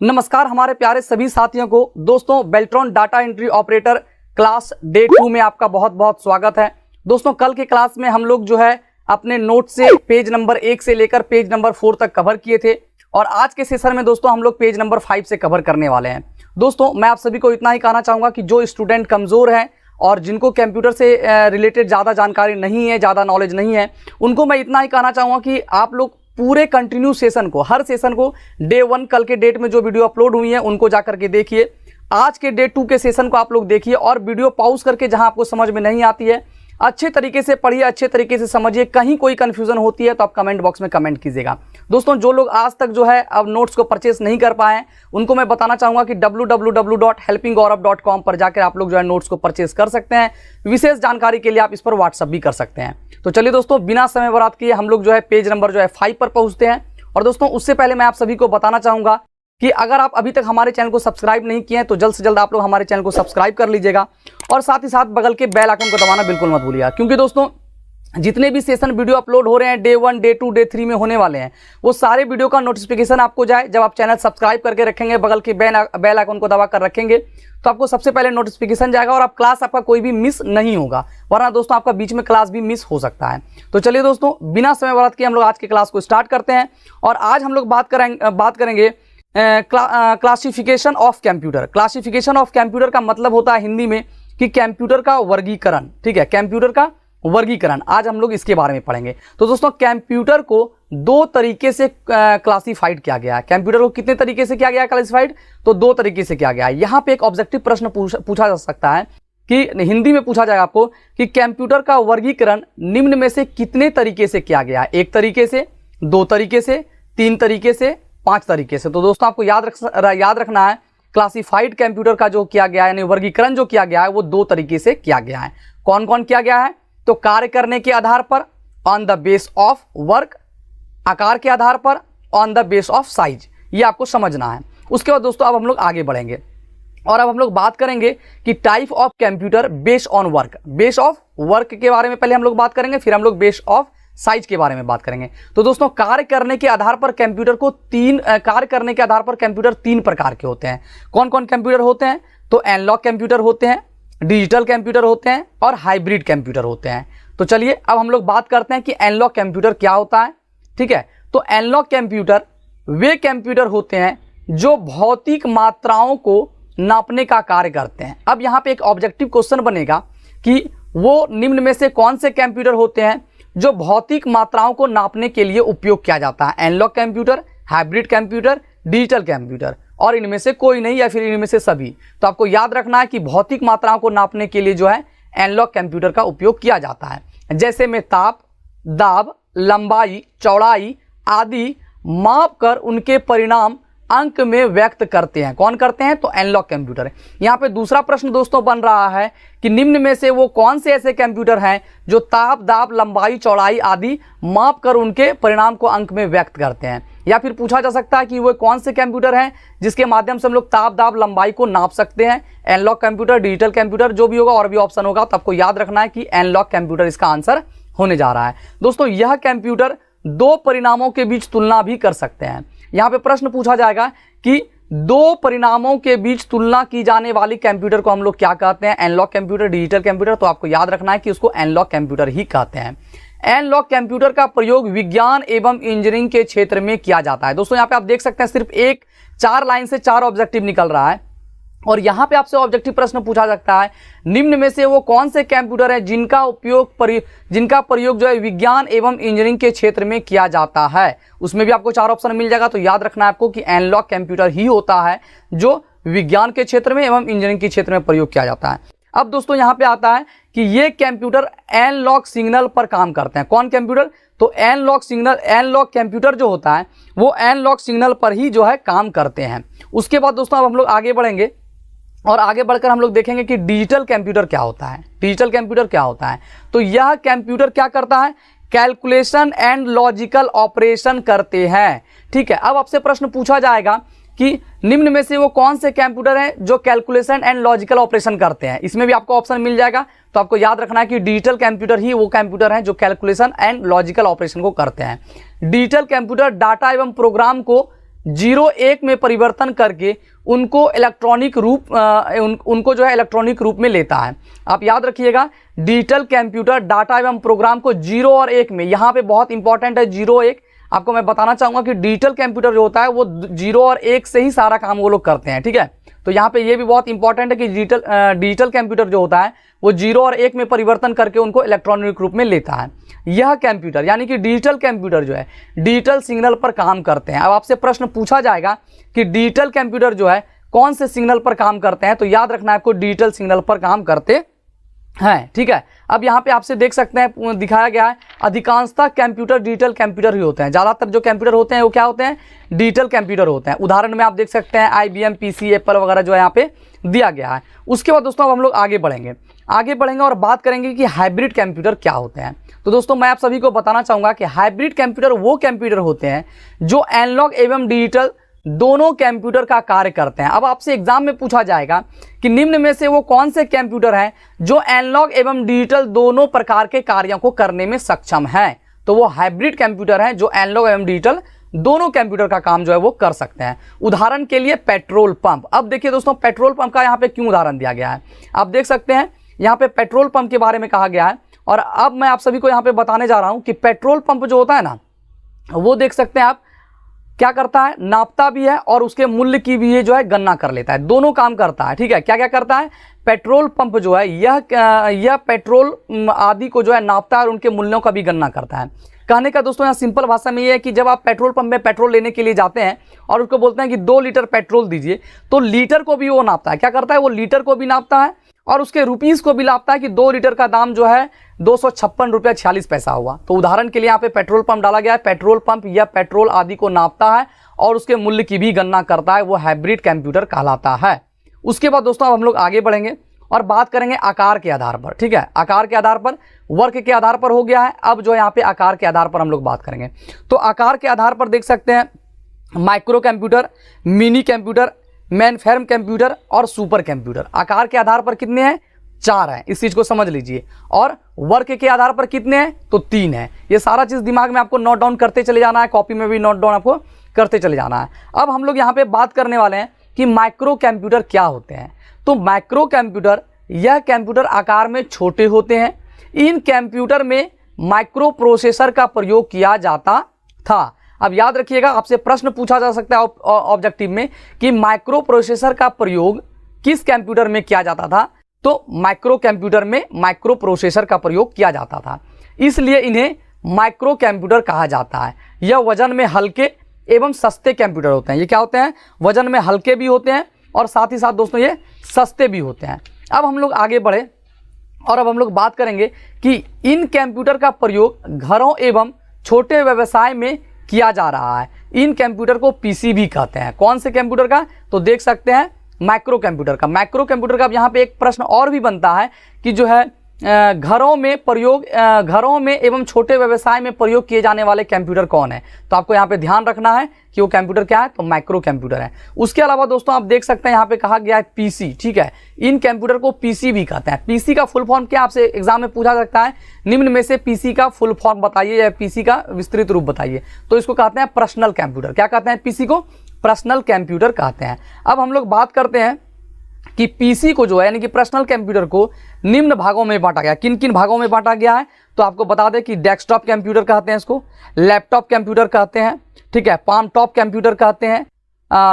नमस्कार हमारे प्यारे सभी साथियों को। दोस्तों Beltron data entry operator class day 2 में आपका बहुत बहुत स्वागत है। दोस्तों कल के क्लास में हम लोग जो है अपने नोट से पेज नंबर 1 से लेकर पेज नंबर 4 तक कवर किए थे और आज के सेशन में दोस्तों हम लोग पेज नंबर 5 से कवर करने वाले हैं। दोस्तों मैं आप सभी को इतना ही कहना चाहूँगा कि जो स्टूडेंट कमज़ोर हैं और जिनको कंप्यूटर से रिलेटेड ज़्यादा जानकारी नहीं है, ज़्यादा नॉलेज नहीं है, उनको मैं इतना ही कहना चाहूँगा कि आप लोग पूरे कंटिन्यू सेशन को, हर सेशन को डे 1 कल के डेट में जो वीडियो अपलोड हुई है उनको जाकर के देखिए। आज के डे 2 के सेशन को आप लोग देखिए और वीडियो पॉज करके जहां आपको समझ में नहीं आती है अच्छे तरीके से पढ़िए, अच्छे तरीके से समझिए। कहीं कोई कंफ्यूजन होती है तो आप कमेंट बॉक्स में कमेंट कीजिएगा। दोस्तों जो लोग आज तक जो है अब नोट्स को परचेस नहीं कर पाए हैं उनको मैं बताना चाहूँगा कि www.helpinggaurav.com पर जाकर आप लोग जो है नोट्स को परचेस कर सकते हैं। विशेष जानकारी के लिए आप इस पर व्हाट्सअप भी कर सकते हैं। तो चलिए दोस्तों बिना समय बर्बाद किए हम लोग जो है पेज नंबर जो है 5 पर पहुँचते हैं। और दोस्तों उससे पहले मैं आप सभी को बताना चाहूँगा कि अगर आप अभी तक हमारे चैनल को सब्सक्राइब नहीं किए हैं तो जल्द से जल्द आप लोग हमारे चैनल को सब्सक्राइब कर लीजिएगा और साथ ही साथ बगल के बेल आइकन को दबाना बिल्कुल मत भूलिएगा, क्योंकि दोस्तों जितने भी सेशन वीडियो अपलोड हो रहे हैं डे 1, डे 2, डे 3 में होने वाले हैं वो सारे वीडियो का नोटिफिकेशन आपको जाए जब आप चैनल सब्सक्राइब करके रखेंगे, बगल के बेल आइकन को दबा कर रखेंगे तो आपको सबसे पहले नोटिफिकेशन जाएगा और आप क्लास आपका कोई भी मिस नहीं होगा, वरना दोस्तों आपका बीच में क्लास भी मिस हो सकता है। तो चलिए दोस्तों बिना समय बर्बाद किए हम लोग आज के क्लास को स्टार्ट करते हैं और आज हम लोग बात करेंगे classification of computer. Classification of computer का मतलब होता है हिंदी में कि कंप्यूटर का वर्गीकरण। ठीक है, कंप्यूटर का वर्गीकरण आज हम लोग इसके बारे में पढ़ेंगे। तो दोस्तों कंप्यूटर को दो तरीके से क्लासिफाइड किया गया है। कंप्यूटर को कितने तरीके से किया गया है क्लासिफाइड? तो दो तरीके से किया गया है। यहाँ पे एक ऑब्जेक्टिव प्रश्न पूछा जा सकता है कि हिंदी में पूछा जाएगा आपको कि कंप्यूटर का वर्गीकरण निम्न में से कितने तरीके से किया गया है? 1 तरीके से, 2 तरीके से, 3 तरीके से, 5 तरीके से। तो दोस्तों आपको याद रखना है क्लासिफाइड कंप्यूटर का जो किया गया है यानी वर्गीकरण जो किया गया है वो 2 तरीके से किया गया है। कौन कौन किया गया है? तो कार्य करने के आधार पर on the base of work, आकार के आधार पर on the base of size, ये आपको समझना है। उसके बाद दोस्तों अब हम लोग आगे बढ़ेंगे और अब हम लोग बात करेंगे कि type of computer based on work. Base of work के बारे में पहले हम लोग बात करेंगे, फिर हम लोग बेस ऑफ साइज के बारे में बात करेंगे। तो दोस्तों कार्य करने के आधार पर कंप्यूटर तीन प्रकार के होते हैं। कौन कौन कंप्यूटर होते हैं? तो एनालॉग कंप्यूटर होते हैं, डिजिटल कंप्यूटर होते हैं और हाइब्रिड कंप्यूटर होते हैं। तो चलिए अब हम लोग बात करते हैं कि एनालॉग कंप्यूटर क्या होता है। ठीक है, तो एनालॉग कंप्यूटर वे कंप्यूटर होते हैं जो भौतिक मात्राओं को नापने का कार्य करते हैं। अब यहाँ पे एक ऑब्जेक्टिव क्वेश्चन बनेगा कि वो निम्न में से कौन से कंप्यूटर होते हैं जो भौतिक मात्राओं को नापने के लिए उपयोग किया जाता है? Analogue computer, hybrid computer, digital computer और इनमें से कोई नहीं या फिर इनमें से सभी। तो आपको याद रखना है कि भौतिक मात्राओं को नापने के लिए जो है एनालॉग कंप्यूटर का उपयोग किया जाता है। जैसे में ताप, दाब, लंबाई, चौड़ाई आदि माप कर उनके परिणाम अंक में व्यक्त करते हैं। कौन करते हैं? तो एनालॉग कंप्यूटर। यहाँ पे दूसरा प्रश्न दोस्तों बन रहा है कि निम्न में से वो कौन से ऐसे कंप्यूटर हैं जो ताप, दाब, लंबाई, चौड़ाई आदि माप कर उनके परिणाम को अंक में व्यक्त करते हैं। या फिर पूछा जा सकता है कि वो कौन से कंप्यूटर हैं जिसके माध्यम से हम लोग ताप, दाब, लंबाई को नाप सकते हैं? एनालॉग कंप्यूटर, डिजिटल कंप्यूटर, जो भी होगा और भी ऑप्शन होगा। तो आपको याद रखना है कि एनालॉग कंप्यूटर इसका आंसर होने जा रहा है। दोस्तों यह कंप्यूटर 2 परिणामों के बीच तुलना भी कर सकते हैं। यहाँ पे प्रश्न पूछा जाएगा कि 2 परिणामों के बीच तुलना की जाने वाली कंप्यूटर को हम लोग क्या कहते हैं? Analogue computer, digital computer. तो आपको याद रखना है कि उसको एनालॉग कंप्यूटर ही कहते हैं। एनालॉग कंप्यूटर का प्रयोग विज्ञान एवं इंजीनियरिंग के क्षेत्र में किया जाता है। दोस्तों यहाँ पे आप देख सकते हैं सिर्फ 4 लाइन से 4 ऑब्जेक्टिव निकल रहा है और यहाँ पे आपसे ऑब्जेक्टिव प्रश्न पूछा सकता है निम्न में से वो कौन से कंप्यूटर है जिनका प्रयोग जो है विज्ञान एवं इंजीनियरिंग के क्षेत्र में किया जाता है। उसमें भी आपको 4 ऑप्शन मिल जाएगा। तो याद रखना है आपको कि एनालॉग कंप्यूटर ही होता है जो विज्ञान के क्षेत्र में एवं इंजीनियरिंग के क्षेत्र में प्रयोग किया जाता है। अब दोस्तों यहाँ पे आता है कि ये कंप्यूटर एनालॉग सिग्नल पर काम करते हैं। कौन कंप्यूटर? तो एनालॉग कंप्यूटर जो होता है वो एनालॉग सिग्नल पर ही जो है काम करते हैं। उसके बाद दोस्तों अब हम लोग आगे बढ़ेंगे और आगे बढ़कर हम लोग देखेंगे कि डिजिटल कंप्यूटर क्या होता है। डिजिटल कंप्यूटर क्या होता है? तो यह कंप्यूटर क्या करता है? कैलकुलेशन एंड लॉजिकल ऑपरेशन करते हैं। ठीक है, अब आपसे प्रश्न पूछा जाएगा कि निम्न में से वो कौन से कंप्यूटर हैं जो कैलकुलेशन एंड लॉजिकल ऑपरेशन करते हैं? इसमें भी आपको ऑप्शन मिल जाएगा। तो आपको याद रखना है कि डिजिटल कंप्यूटर ही वो कंप्यूटर हैं जो कैलकुलेशन एंड लॉजिकल ऑपरेशन को करते हैं। डिजिटल कंप्यूटर डाटा एवं प्रोग्राम को 0-1 में परिवर्तन करके उनको इलेक्ट्रॉनिक रूप उनको जो है इलेक्ट्रॉनिक रूप में लेता है। आप याद रखिएगा, डिजिटल कंप्यूटर डाटा एवं प्रोग्राम को 0 और 1 में, यहाँ पे बहुत इंपॉर्टेंट है 0-1, आपको मैं बताना चाहूँगा कि डिजिटल कंप्यूटर जो होता है वो 0 और 1 से ही सारा काम वो लोग करते हैं, ठीक है। तो यहाँ पे ये भी बहुत इंपॉर्टेंट है कि डिजिटल कंप्यूटर जो होता है वो 0 और 1 में परिवर्तन करके उनको इलेक्ट्रॉनिक रूप में लेता है। यह कंप्यूटर यानी कि डिजिटल कंप्यूटर जो है डिजिटल सिग्नल पर काम करते हैं। अब आपसे प्रश्न पूछा जाएगा कि डिजिटल कंप्यूटर जो है कौन से सिग्नल पर काम करते हैं, तो याद रखना है आपको डिजिटल सिग्नल पर काम करते हैं, ठीक है। अब यहाँ पे आपसे देख सकते हैं दिखाया गया है अधिकांशतः कंप्यूटर डिजिटल कंप्यूटर ही होते हैं। ज़्यादातर जो कंप्यूटर होते हैं वो क्या होते हैं, डिजिटल कंप्यूटर होते हैं। उदाहरण में आप देख सकते हैं IBM PC एप्पल वगैरह जो है यहाँ पे दिया गया है। उसके बाद दोस्तों अब हम लोग आगे बढ़ेंगे और बात करेंगे कि हाइब्रिड कंप्यूटर क्या होते हैं। तो दोस्तों मैं आप सभी को बताना चाहूँगा कि हाइब्रिड कंप्यूटर वो कंप्यूटर होते हैं जो एनालॉग एवं डिजिटल दोनों कंप्यूटर का कार्य करते हैं। अब आपसे एग्जाम में पूछा जाएगा कि निम्न में से वो कौन से कंप्यूटर हैं जो एनालॉग एवं डिजिटल दोनों प्रकार के कार्यों को करने में सक्षम हैं, तो वो हाइब्रिड कंप्यूटर हैं जो एनालॉग एवं डिजिटल दोनों कंप्यूटर का काम जो है वो कर सकते हैं। उदाहरण के लिए पेट्रोल पंप। अब देखिए दोस्तों पेट्रोल पंप का यहाँ पे क्यों उदाहरण दिया गया है, आप देख सकते हैं यहाँ पे पेट्रोल पंप के बारे में कहा गया है। और अब मैं आप सभी को यहाँ पे बताने जा रहा हूँ कि पेट्रोल पंप जो होता है ना, वो देख सकते हैं आप क्या करता है, नापता भी है और उसके मूल्य की भी ये जो है गणना कर लेता है, दोनों काम करता है, ठीक है। क्या क्या करता है, पेट्रोल पंप जो है यह पेट्रोल आदि को जो है नापता है और उनके मूल्यों का भी गणना करता है। कहने का दोस्तों यहाँ सिंपल भाषा में ये है कि जब आप पेट्रोल पंप में पेट्रोल लेने के लिए जाते हैं और उसको बोलते हैं कि 2 लीटर पेट्रोल दीजिए, तो लीटर को भी वो नापता है। क्या करता है, वो लीटर को भी नापता है और उसके रुपीज़ को भी नापता है कि 2 लीटर का दाम जो है 256 रुपया 46 पैसा हुआ। तो उदाहरण के लिए यहाँ पे पेट्रोल पंप डाला गया है। पेट्रोल पंप या पेट्रोल आदि को नापता है और उसके मूल्य की भी गणना करता है, वो हाइब्रिड कंप्यूटर कहलाता है। उसके बाद दोस्तों अब हम लोग आगे बढ़ेंगे और बात करेंगे आकार के आधार पर, ठीक है। आकार के आधार पर, वर्क के आधार पर हो गया है, अब जो यहाँ पे आकार के आधार पर हम लोग बात करेंगे। तो आकार के आधार पर देख सकते हैं micro computer, mini computer, mainframe computer और सुपर कंप्यूटर। आकार के आधार पर कितने हैं, 4 हैं, इस चीज को समझ लीजिए। और वर्क के आधार पर कितने हैं, तो 3 हैं। ये सारा चीज दिमाग में आपको नोट डाउन करते चले जाना है, कॉपी में भी नोट डाउन आपको करते चले जाना है। अब हम लोग यहाँ पे बात करने वाले हैं कि माइक्रो कंप्यूटर क्या होते हैं। तो माइक्रो कंप्यूटर, यह कंप्यूटर आकार में छोटे होते हैं। इन कंप्यूटर में माइक्रो प्रोसेसर का प्रयोग किया जाता था। अब याद रखिएगा, आपसे प्रश्न पूछा जा सकता है ऑब्जेक्टिव में कि माइक्रो प्रोसेसर का प्रयोग किस कंप्यूटर में किया जाता था, तो माइक्रो कंप्यूटर में माइक्रो प्रोसेसर का प्रयोग किया जाता था, इसलिए इन्हें माइक्रो कंप्यूटर कहा जाता है। यह वजन में हल्के एवं सस्ते कंप्यूटर होते हैं। ये क्या होते हैं, वजन में हल्के भी होते हैं और साथ ही साथ दोस्तों ये सस्ते भी होते हैं। अब हम लोग आगे बढ़े और अब हम लोग बात करेंगे कि इन कंप्यूटर का प्रयोग घरों एवं छोटे व्यवसाय में किया जा रहा है। इन कंप्यूटर को पीसी भी कहते हैं। कौन से कंप्यूटर का, तो देख सकते हैं माइक्रो कंप्यूटर का। माइक्रो कंप्यूटर का अब यहाँ पे एक प्रश्न और भी बनता है कि जो है घरों में एवं छोटे व्यवसाय में प्रयोग किए जाने वाले कंप्यूटर कौन है, तो आपको यहाँ पे ध्यान रखना है कि वो कंप्यूटर क्या है, तो माइक्रो कंप्यूटर है। उसके अलावा दोस्तों आप देख सकते हैं यहाँ पे कहा गया है पीसी, ठीक है। इन कंप्यूटर को पीसी भी कहते हैं। पीसी का फुल फॉर्म क्या, आपसे एग्जाम में पूछा सकता है, निम्न में से पीसी का फुल फॉर्म बताइए या पीसी का विस्तृत रूप बताइए। तो इसको कहते हैं पर्सनल कंप्यूटर। क्या कहते हैं, पीसी को पर्सनल कंप्यूटर कहते हैं। अब हम लोग बात करते हैं कि पीसी को जो है यानी कि पर्सनल कंप्यूटर को निम्न भागों में बांटा गया। किन किन भागों में बांटा गया है, तो आपको बता दें कि डेस्कटॉप कंप्यूटर कहते हैं इसको, लैपटॉप कंप्यूटर कहते हैं, ठीक है, पाम टॉप कंप्यूटर कहते हैं,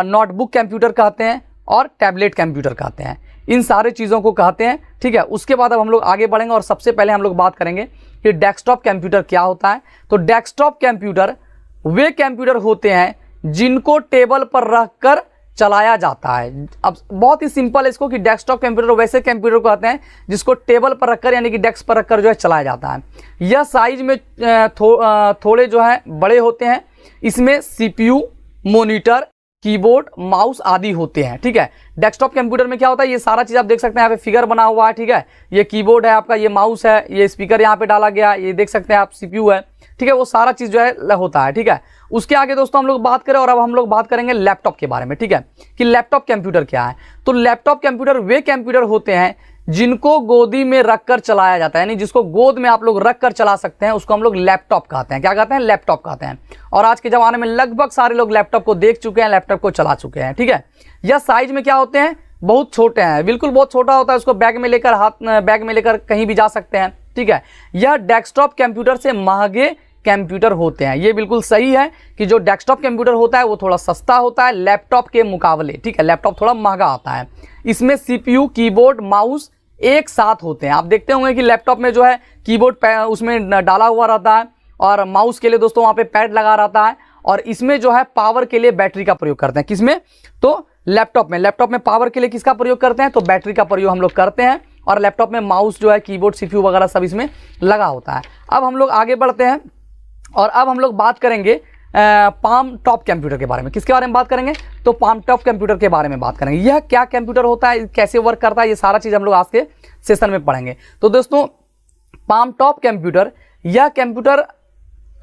नोटबुक कंप्यूटर कहते हैं और टैबलेट कंप्यूटर कहते हैं। इन सारे चीज़ों को कहते हैं, ठीक है। उसके बाद अब हम लोग आगे बढ़ेंगे और सबसे पहले हम लोग बात करेंगे कि डेस्कटॉप कंप्यूटर क्या होता है। तो डेस्कटॉप कंप्यूटर वे कंप्यूटर होते हैं जिनको टेबल पर रखकर चलाया जाता है। अब बहुत ही सिंपल है इसको कि डेस्कटॉप कंप्यूटर वैसे कंप्यूटर को कहते हैं जिसको टेबल पर रखकर यानी कि डेस्क पर रखकर जो है चलाया जाता है। यह साइज में थोड़े जो है बड़े होते हैं। इसमें सीपीयू, मॉनिटर, कीबोर्ड, माउस आदि होते हैं, ठीक है। डेस्कटॉप कंप्यूटर में क्या होता है, ये सारा चीज़ आप देख सकते हैं, यहाँ पे फिगर बना हुआ है, ठीक है। ये कीबोर्ड है आपका, ये माउस है, ये स्पीकर यहाँ पे डाला गया, ये देख सकते हैं आप सीपीयू है, ठीक है। वो सारा चीज़ जो है होता है, ठीक है। उसके आगे दोस्तों हम लोग बात करें और अब हम लोग बात करेंगे लैपटॉप के बारे में, ठीक है, कि लैपटॉप कंप्यूटर क्या है। तो लैपटॉप कंप्यूटर वे कंप्यूटर होते हैं जिनको गोदी में रखकर चलाया जाता है, यानी जिसको गोद में आप लोग रख कर चला सकते हैं, उसको हम लोग लैपटॉप कहते हैं। क्या कहते हैं? लैपटॉप कहते हैं। और आज के ज़माने में लगभग सारे लोग लैपटॉप को देख चुके हैं, लैपटॉप को चला चुके हैं। ठीक है, यह साइज में क्या होते हैं? बहुत छोटे हैं, बिल्कुल बहुत छोटा होता है। उसको बैग में लेकर कहीं भी जा सकते हैं। ठीक है, यह डेस्कटॉप कंप्यूटर से महंगे कंप्यूटर होते हैं। ये बिल्कुल सही है कि जो डेस्कटॉप कंप्यूटर होता है वो थोड़ा सस्ता होता है लैपटॉप के मुकाबले। ठीक है, लैपटॉप थोड़ा महंगा आता है। इसमें CPU, कीबोर्ड, माउस एक साथ होते हैं। आप देखते होंगे कि लैपटॉप में जो है कीबोर्ड उसमें डाला हुआ रहता है और माउस के लिए दोस्तों वहाँ पे पैड लगा रहता है। और इसमें जो है पावर के लिए बैटरी का प्रयोग करते हैं। किसमें? तो लैपटॉप में पावर के लिए किसका प्रयोग करते हैं? तो बैटरी का प्रयोग हम लोग करते हैं। और लैपटॉप में माउस जो है, कीबोर्ड, CPU वगैरह सब इसमें लगा होता है। अब हम लोग आगे बढ़ते हैं और अब हम लोग बात करेंगे पाम टॉप कंप्यूटर के बारे में। किसके बारे में बात करेंगे? तो पाम टॉप कंप्यूटर के बारे में बात करेंगे। यह क्या कंप्यूटर होता है, कैसे वर्क करता है, ये सारा चीज़ हम लोग आज के सेशन में पढ़ेंगे। तो दोस्तों, पाम टॉप कंप्यूटर, यह कंप्यूटर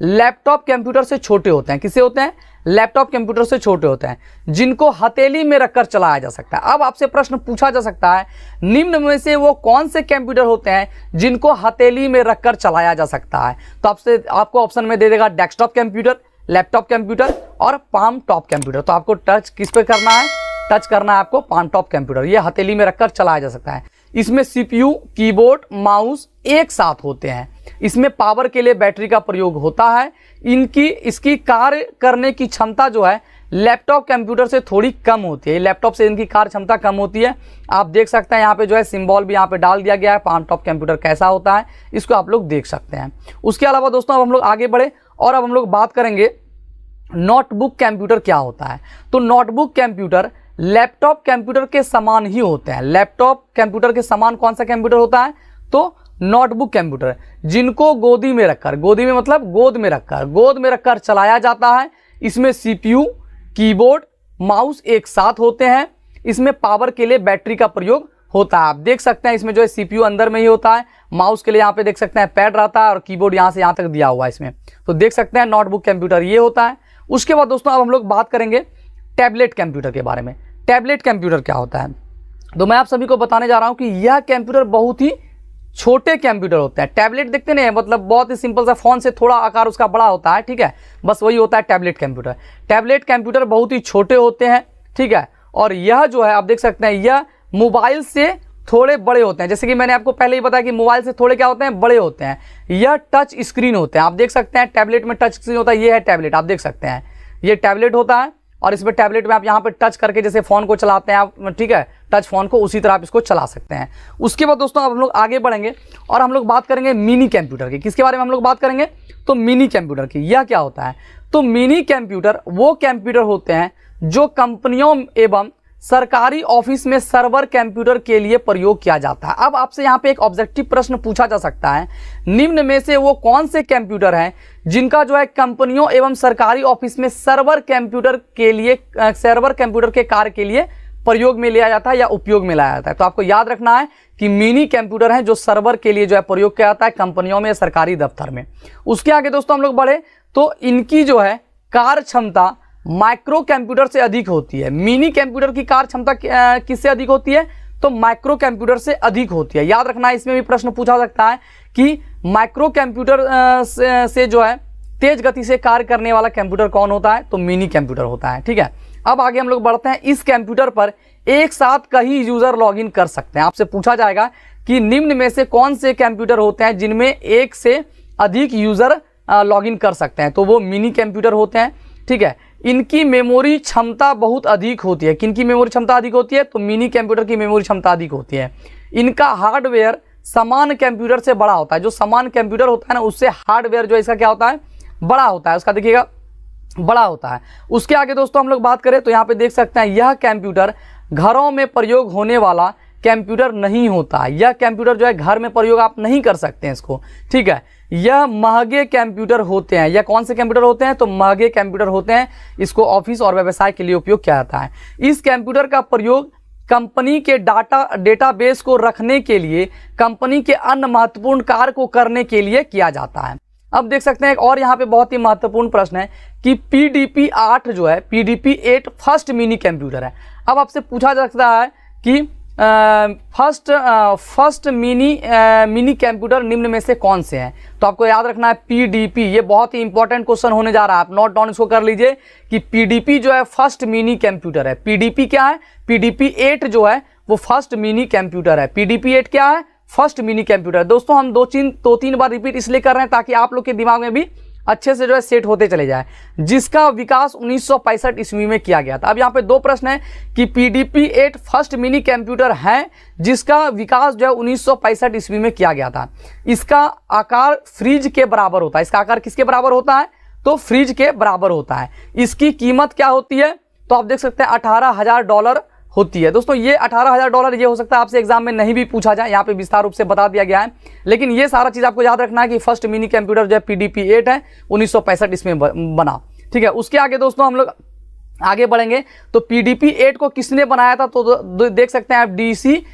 लैपटॉप कंप्यूटर से छोटे होते हैं। किससे होते हैं? लैपटॉप कंप्यूटर से छोटे होते हैं, जिनको हथेली में रखकर चलाया जा सकता है। अब आपसे प्रश्न पूछा जा सकता है, निम्न में से वो कौन से कंप्यूटर होते हैं जिनको हथेली में रखकर चलाया जा सकता है? तो आपको ऑप्शन में दे देगा डेस्कटॉप कंप्यूटर, लैपटॉप कंप्यूटर और पाम टॉप कंप्यूटर। तो आपको टच किस पे करना है? टच करना है आपको पाम टॉप कंप्यूटर। ये हथेली में रखकर चलाया जा सकता है। इसमें CPU, कीबोर्ड, माउस एक साथ होते हैं। इसमें पावर के लिए बैटरी का प्रयोग होता है। इसकी कार्य करने की क्षमता जो है लैपटॉप कंप्यूटर से थोड़ी कम होती है। लैपटॉप से इनकी कार्य क्षमता कम होती है। आप देख सकते हैं यहाँ पे जो है सिंबल भी यहाँ पे डाल दिया गया है, पाम टॉप कंप्यूटर कैसा होता है इसको आप लोग देख सकते हैं। उसके अलावा दोस्तों अब हम लोग आगे बढ़े और अब हम लोग बात करेंगे नोटबुक कंप्यूटर क्या होता है। तो नोटबुक कंप्यूटर लैपटॉप कंप्यूटर के समान ही होते हैं। लैपटॉप कंप्यूटर के समान कौन सा कंप्यूटर होता है? तो नोटबुक कंप्यूटर, जिनको गोदी में रखकर, गोदी में मतलब गोद में रखकर चलाया जाता है। इसमें CPU, कीबोर्ड, माउस एक साथ होते हैं। इसमें पावर के लिए बैटरी का प्रयोग होता है। आप देख सकते हैं इसमें जो है CPU अंदर में ही होता है, माउस के लिए यहाँ पे देख सकते हैं पैड रहता है और कीबोर्ड यहाँ से यहाँ तक दिया हुआ है इसमें। तो देख सकते हैं नोटबुक कंप्यूटर ये होता है। उसके बाद दोस्तों अब हम लोग बात करेंगे टैबलेट कंप्यूटर के बारे में। टैबलेट कंप्यूटर क्या होता है? तो मैं आप सभी को बताने जा रहा हूँ कि यह कंप्यूटर बहुत ही छोटे कंप्यूटर होते हैं। टैबलेट देखते नहीं, मतलब बहुत ही सिंपल सा, फोन से थोड़ा आकार उसका बड़ा होता है। ठीक है, बस वही होता है टैबलेट कंप्यूटर। टैबलेट कंप्यूटर बहुत ही छोटे होते हैं। ठीक है, और यह जो है आप देख सकते हैं यह मोबाइल से थोड़े बड़े होते हैं। जैसे कि मैंने आपको पहले ही बताया कि मोबाइल से थोड़े क्या होते हैं? बड़े होते हैं। यह टच स्क्रीन होते हैं। आप देख सकते हैं टैबलेट में टच स्क्रीन होता है। ये है टैबलेट, आप देख सकते हैं ये टैबलेट होता है। और इसमें टैबलेट में आप यहाँ पे टच करके जैसे फ़ोन को चलाते हैं आप, ठीक है, टच फ़ोन को, उसी तरह आप इसको चला सकते हैं। उसके बाद दोस्तों अब हम लोग आगे बढ़ेंगे और हम लोग बात करेंगे मिनी कंप्यूटर की। किसके बारे में हम लोग बात करेंगे? तो मिनी कंप्यूटर की। यह क्या होता है? तो मिनी कंप्यूटर वो कंप्यूटर होते हैं जो कंपनियों एवं सरकारी ऑफिस में सर्वर कंप्यूटर के लिए प्रयोग किया जाता है। अब आपसे यहाँ पे एक ऑब्जेक्टिव प्रश्न पूछा जा सकता है, निम्न में से वो कौन से कंप्यूटर हैं जिनका जो है कंपनियों एवं सरकारी ऑफिस में सर्वर कंप्यूटर के कार्य के लिए प्रयोग में लिया जाता है या उपयोग में लाया जाता है? तो आपको याद रखना है कि मिनी कंप्यूटर हैं जो सर्वर के लिए जो है प्रयोग किया जाता है कंपनियों में या सरकारी दफ्तर में। उसके आगे दोस्तों हम लोग बढ़े तो इनकी जो है कार्य क्षमता माइक्रो कंप्यूटर से अधिक होती है। मिनी कंप्यूटर की कार्य क्षमता किससे अधिक होती है? तो माइक्रो कंप्यूटर से अधिक होती है। याद रखना है, इसमें भी प्रश्न पूछा सकता है कि माइक्रो कंप्यूटर से जो है तेज गति से कार्य करने वाला कंप्यूटर कौन होता है? तो मिनी कंप्यूटर होता है। ठीक है, अब आगे हम लोग बढ़ते हैं। इस कंप्यूटर पर एक साथ कई यूजर लॉगिन कर सकते हैं। आपसे पूछा जाएगा कि निम्न में से कौन से कंप्यूटर होते हैं जिनमें एक से अधिक यूजर लॉगिन कर सकते हैं? तो वो मिनी कंप्यूटर होते हैं। ठीक है, इनकी मेमोरी क्षमता बहुत अधिक होती है। किनकी मेमोरी क्षमता अधिक होती है? तो मिनी कंप्यूटर की मेमोरी क्षमता अधिक होती है। इनका हार्डवेयर समान कंप्यूटर से बड़ा होता है। जो समान कंप्यूटर होता है ना, उससे हार्डवेयर जो इसका क्या होता है? बड़ा होता है। उसका देखिएगा बड़ा होता है। उसके आगे दोस्तों हम लोग बात करें तो यहाँ पे देख सकते हैं यह कंप्यूटर घरों में प्रयोग होने वाला कंप्यूटर नहीं होता है। यह कंप्यूटर जो है घर में प्रयोग आप नहीं कर सकते हैं इसको। ठीक है, यह महंगे कंप्यूटर होते हैं। यह कौन से कंप्यूटर होते हैं? तो महंगे कंप्यूटर होते हैं। इसको ऑफिस और व्यवसाय के लिए उपयोग किया जाता है। इस कंप्यूटर का प्रयोग कंपनी के डेटाबेस को रखने के लिए, कंपनी के अन्य महत्वपूर्ण कार्य को करने के लिए किया जाता है। अब देख सकते हैं एक और यहाँ पे बहुत ही महत्वपूर्ण प्रश्न है कि PDP-8 जो है, PDP-8 फर्स्ट मिनी कंप्यूटर है। अब आपसे पूछा जा सकता है कि फर्स्ट मिनी कंप्यूटर निम्न में से कौन से हैं? तो आपको याद रखना है पीडीपी, ये बहुत ही इंपॉर्टेंट क्वेश्चन होने जा रहा है, आप नोट डाउन इसको कर लीजिए कि पीडीपी जो है फर्स्ट मिनी कंप्यूटर है। पीडीपी क्या है? पीडीपी 8 जो है वो फर्स्ट मिनी कंप्यूटर है। पीडीपी 8 क्या है? First mini computer. दोस्तों हम दो तीन बार रिपीट इसलिए कर रहे हैं ताकि आप लोग के दिमाग में भी अच्छे से जो है सेट होते चले जाए। जिसका विकास 1965 ईस्वी में किया गया था। अब यहाँ पे दो प्रश्न है कि पीडीपी 8 फर्स्ट मिनी कंप्यूटर है जिसका विकास जो है 1965 ईस्वी में किया गया था। इसका आकार फ्रिज के बराबर होता है। इसका आकार किसके बराबर होता है? तो फ्रिज के बराबर होता है। इसकी कीमत क्या होती है? तो आप देख सकते हैं $18,000 होती है। दोस्तों ये $18,000 ये हो सकता है आपसे एग्जाम में नहीं भी पूछा जाए, यहाँ पे विस्तार रूप से बता दिया गया है, लेकिन ये सारा चीज आपको याद रखना है कि फर्स्ट मिनी कंप्यूटर जो है पीडीपी 8 है 1965 इसमें बना। ठीक है, उसके आगे दोस्तों हम लोग आगे बढ़ेंगे तो पीडीपी 8 को किसने बनाया था? तो देख सकते हैं आप डीईसी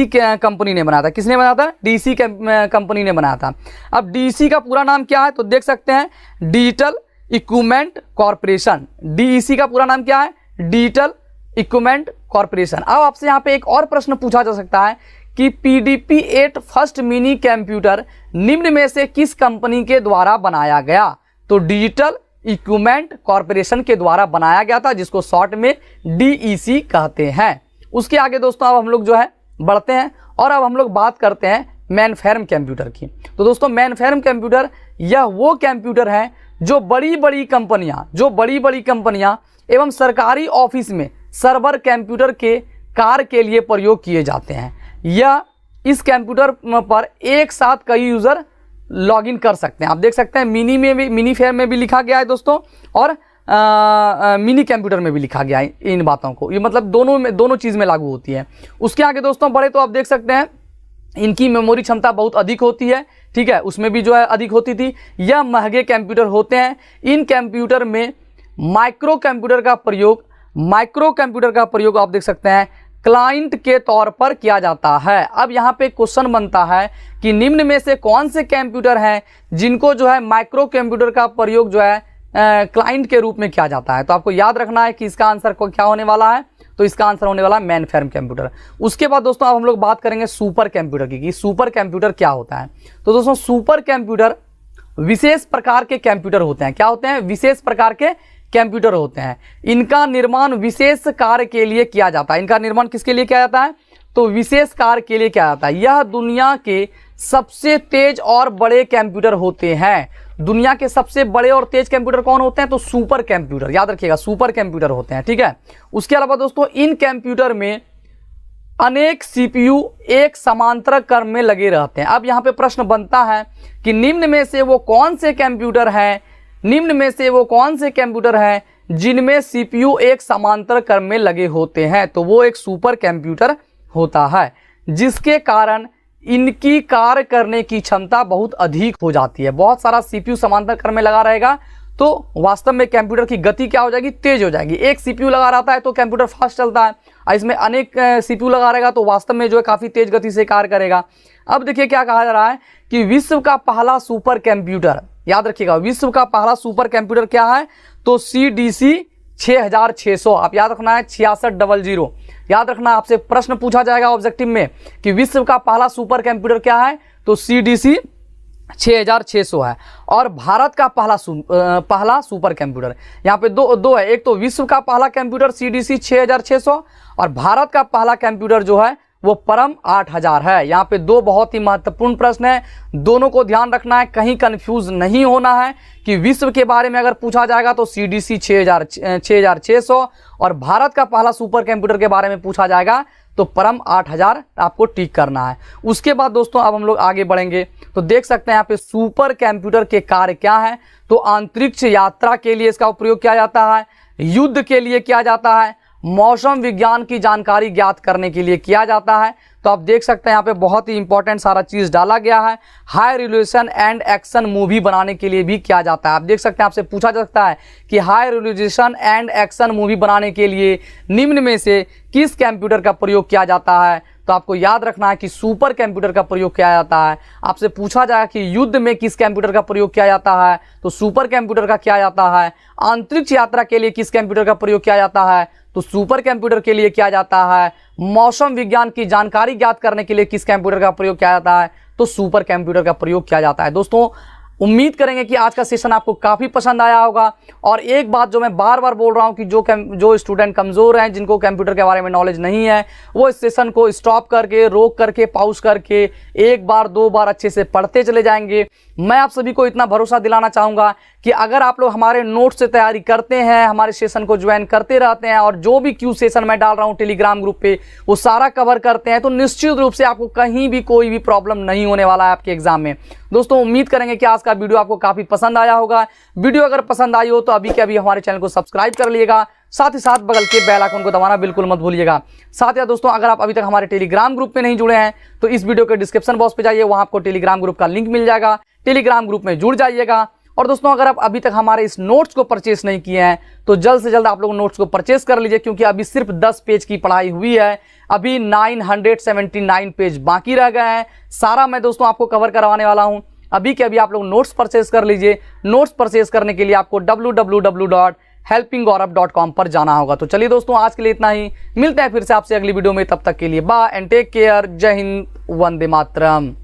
कंपनी ने बनाया था। किसने बनाया था? डीईसी कंपनी ने बनाया था। अब डीईसी का पूरा नाम क्या है? तो देख सकते हैं डिजिटल इक्विपमेंट कॉर्पोरेशन। डीईसी का पूरा नाम क्या है? Digital equipment corporation. अब आपसे यहाँ पे एक और प्रश्न पूछा जा सकता है कि पीडीपी 8 फर्स्ट मिनी कंप्यूटर निम्न में से किस कंपनी के द्वारा बनाया गया? तो डिजिटल इक्विपमेंट कॉर्पोरेशन के द्वारा बनाया गया था, जिसको शॉर्ट में डीईसी कहते हैं। उसके आगे दोस्तों अब हम लोग जो है बढ़ते हैं और अब हम लोग बात करते हैं मेनफ्रेम कंप्यूटर की। तो दोस्तों मेनफ्रेम कंप्यूटर यह वो कंप्यूटर है जो बड़ी बड़ी कंपनियां एवं सरकारी ऑफिस में सर्वर कंप्यूटर के कार्य के लिए प्रयोग किए जाते हैं। यह इस कंप्यूटर पर एक साथ कई यूजर लॉगिन कर सकते हैं। आप देख सकते हैं मिनी फेयर में भी लिखा गया है दोस्तों, और मिनी कंप्यूटर में भी लिखा गया है इन बातों को। ये मतलब दोनों चीज़ में लागू होती है। उसके आगे दोस्तों बढ़े तो आप देख सकते हैं इनकी मेमोरी क्षमता बहुत अधिक होती है। ठीक है, उसमें भी जो है अधिक होती थी। यह महंगे कंप्यूटर होते हैं। इन कंप्यूटर में माइक्रो कंप्यूटर का प्रयोग आप देख सकते हैं क्लाइंट के तौर पर किया जाता है। अब यहाँ पे क्वेश्चन बनता है कि निम्न में से कौन से कंप्यूटर हैं जिनको जो है माइक्रो कंप्यूटर का प्रयोग जो है क्लाइंट के रूप में किया जाता है? तो आपको याद रखना है कि इसका आंसर को क्या होने वाला है? तो इसका आंसर होने वाला है मेनफ्रेम कंप्यूटर। उसके बाद दोस्तों अब हम लोग बात करेंगे सुपर कंप्यूटर की कि सुपर कंप्यूटर क्या होता है। तो दोस्तों सुपर कंप्यूटर विशेष प्रकार के कंप्यूटर होते हैं। क्या होते हैं? विशेष प्रकार के कंप्यूटर होते हैं। इनका निर्माण विशेष कार्य के लिए किया जाता है। इनका निर्माण किसके लिए किया जाता है? तो विशेष कार्य के लिए किया जाता है। यह दुनिया के सबसे तेज और बड़े कंप्यूटर होते हैं। दुनिया के सबसे बड़े और तेज कंप्यूटर कौन होते हैं? तो सुपर कंप्यूटर, याद रखिएगा सुपर कंप्यूटर होते हैं। ठीक है, उसके अलावा दोस्तों इन कंप्यूटर में अनेक सीपीयू एक समांतर क्रम में लगे रहते हैं। अब यहाँ पे प्रश्न बनता है कि निम्न में से वो कौन से कंप्यूटर हैं जिनमें सीपीयू एक समांतर क्रम में लगे होते हैं? तो वो एक सुपर कंप्यूटर होता है, जिसके कारण इनकी कार्य करने की क्षमता बहुत अधिक हो जाती है। बहुत सारा सीपीयू समांतर क्रम में लगा रहेगा तो वास्तव में कंप्यूटर की गति क्या हो जाएगी? तेज हो जाएगी। एक सीपीयू लगा रहता है तो कंप्यूटर फास्ट चलता है, और इसमें अनेक सीपीयू लगा रहेगा तो वास्तव में जो है काफ़ी तेज गति से कार्य करेगा। अब देखिए क्या कहा जा रहा है कि विश्व का पहला सुपर कंप्यूटर, याद रखिएगा विश्व का पहला सुपर कंप्यूटर क्या है? तो CDC 6600। आप याद रखना है 6600। याद रखना, आपसे प्रश्न पूछा जाएगा ऑब्जेक्टिव में कि विश्व का पहला सुपर कंप्यूटर क्या है? तो CDC 6600 है। और भारत का पहला सुपर कंप्यूटर, यहाँ पे दो है, एक तो विश्व का पहला कंप्यूटर CDC 6600 और भारत का पहला कंप्यूटर जो है वो परम 8000 है। यहाँ पे दो बहुत ही महत्वपूर्ण प्रश्न है, दोनों को ध्यान रखना है, कहीं कंफ्यूज नहीं होना है कि विश्व के बारे में अगर पूछा जाएगा तो CDC 6600 और भारत का पहला सुपर कंप्यूटर के बारे में पूछा जाएगा तो परम 8000 आपको टिक करना है। उसके बाद दोस्तों अब हम लोग आगे बढ़ेंगे तो देख सकते हैं यहाँ पे सुपर कंप्यूटर के कार्य क्या है? तो अंतरिक्ष यात्रा के लिए इसका उपयोग किया जाता है, युद्ध के लिए किया जाता है, मौसम विज्ञान की जानकारी ज्ञात करने के लिए किया जाता है। तो आप देख सकते हैं यहाँ पे बहुत ही इंपॉर्टेंट सारा चीज डाला गया है। High resolution and action movie बनाने के लिए भी किया जाता है। आप देख सकते हैं, आपसे पूछा जा सकता है कि high resolution and action movie बनाने के लिए निम्न में से किस कंप्यूटर का प्रयोग किया जाता है? तो आपको याद रखना है कि सुपर कंप्यूटर का प्रयोग किया जाता है। आपसे पूछा जाएगा कि युद्ध में किस कंप्यूटर का प्रयोग किया जाता है? तो सुपर कंप्यूटर का किया जाता है। अंतरिक्ष यात्रा के लिए किस कंप्यूटर का प्रयोग किया जाता है? तो सुपर कंप्यूटर के लिए किया जाता है। मौसम विज्ञान की जानकारी ज्ञात करने के लिए किस कंप्यूटर का प्रयोग किया जाता है, तो सुपर कंप्यूटर का प्रयोग किया जाता है। दोस्तों उम्मीद करेंगे कि आज का सेशन आपको काफ़ी पसंद आया होगा। और एक बात जो मैं बार बार बोल रहा हूं कि जो स्टूडेंट कमज़ोर हैं, जिनको कंप्यूटर के बारे में नॉलेज नहीं है, वो इस सेशन को स्टॉप करके, रोक करके, पॉज करके एक बार 2 बार अच्छे से पढ़ते चले जाएंगे। मैं आप सभी को इतना भरोसा दिलाना चाहूँगा कि अगर आप लोग हमारे नोट्स से तैयारी करते हैं, हमारे सेशन को ज्वाइन करते रहते हैं और जो भी क्यू सेशन मैं डाल रहा हूँ टेलीग्राम ग्रुप पे वो सारा कवर करते हैं, तो निश्चित रूप से आपको कहीं भी कोई भी प्रॉब्लम नहीं होने वाला है आपके एग्जाम में। दोस्तों उम्मीद करेंगे कि आज का वीडियो आपको काफ़ी पसंद आया होगा। वीडियो अगर पसंद आई हो तो अभी के अभी हमारे चैनल को सब्सक्राइब कर लीजिएगा, साथ ही साथ बगल के बेल आइकन को दबाना बिल्कुल मत भूलिएगा। साथ ही दोस्तों अगर आप अभी तक हमारे टेलीग्राम ग्रुप में नहीं जुड़े हैं तो इस वीडियो के डिस्क्रिप्शन बॉक्स पे जाइए, वहां आपको टेलीग्राम ग्रुप का लिंक मिल जाएगा, टेलीग्राम ग्रुप में जुड़ जाइएगा। और दोस्तों अगर आप अभी तक हमारे इस नोट्स को परचेस नहीं किए हैं तो जल्द से जल्द आप लोग नोट्स को परचेस कर लीजिए, क्योंकि अभी सिर्फ 10 पेज की पढ़ाई हुई है, अभी 979 पेज बाकी रह गए हैं। सारा मैं दोस्तों आपको कवर करवाने वाला हूं। अभी के अभी आप लोग नोट्स परचेस कर लीजिए। नोट्स परचेस करने के लिए आपको www.helpinggaurav.com पर जाना होगा। तो चलिए दोस्तों आज के लिए इतना ही, मिलते हैं फिर से आपसे अगली वीडियो में। तब तक के लिए बाय एंड टेक केयर। जय हिंद, वंदे मातरम।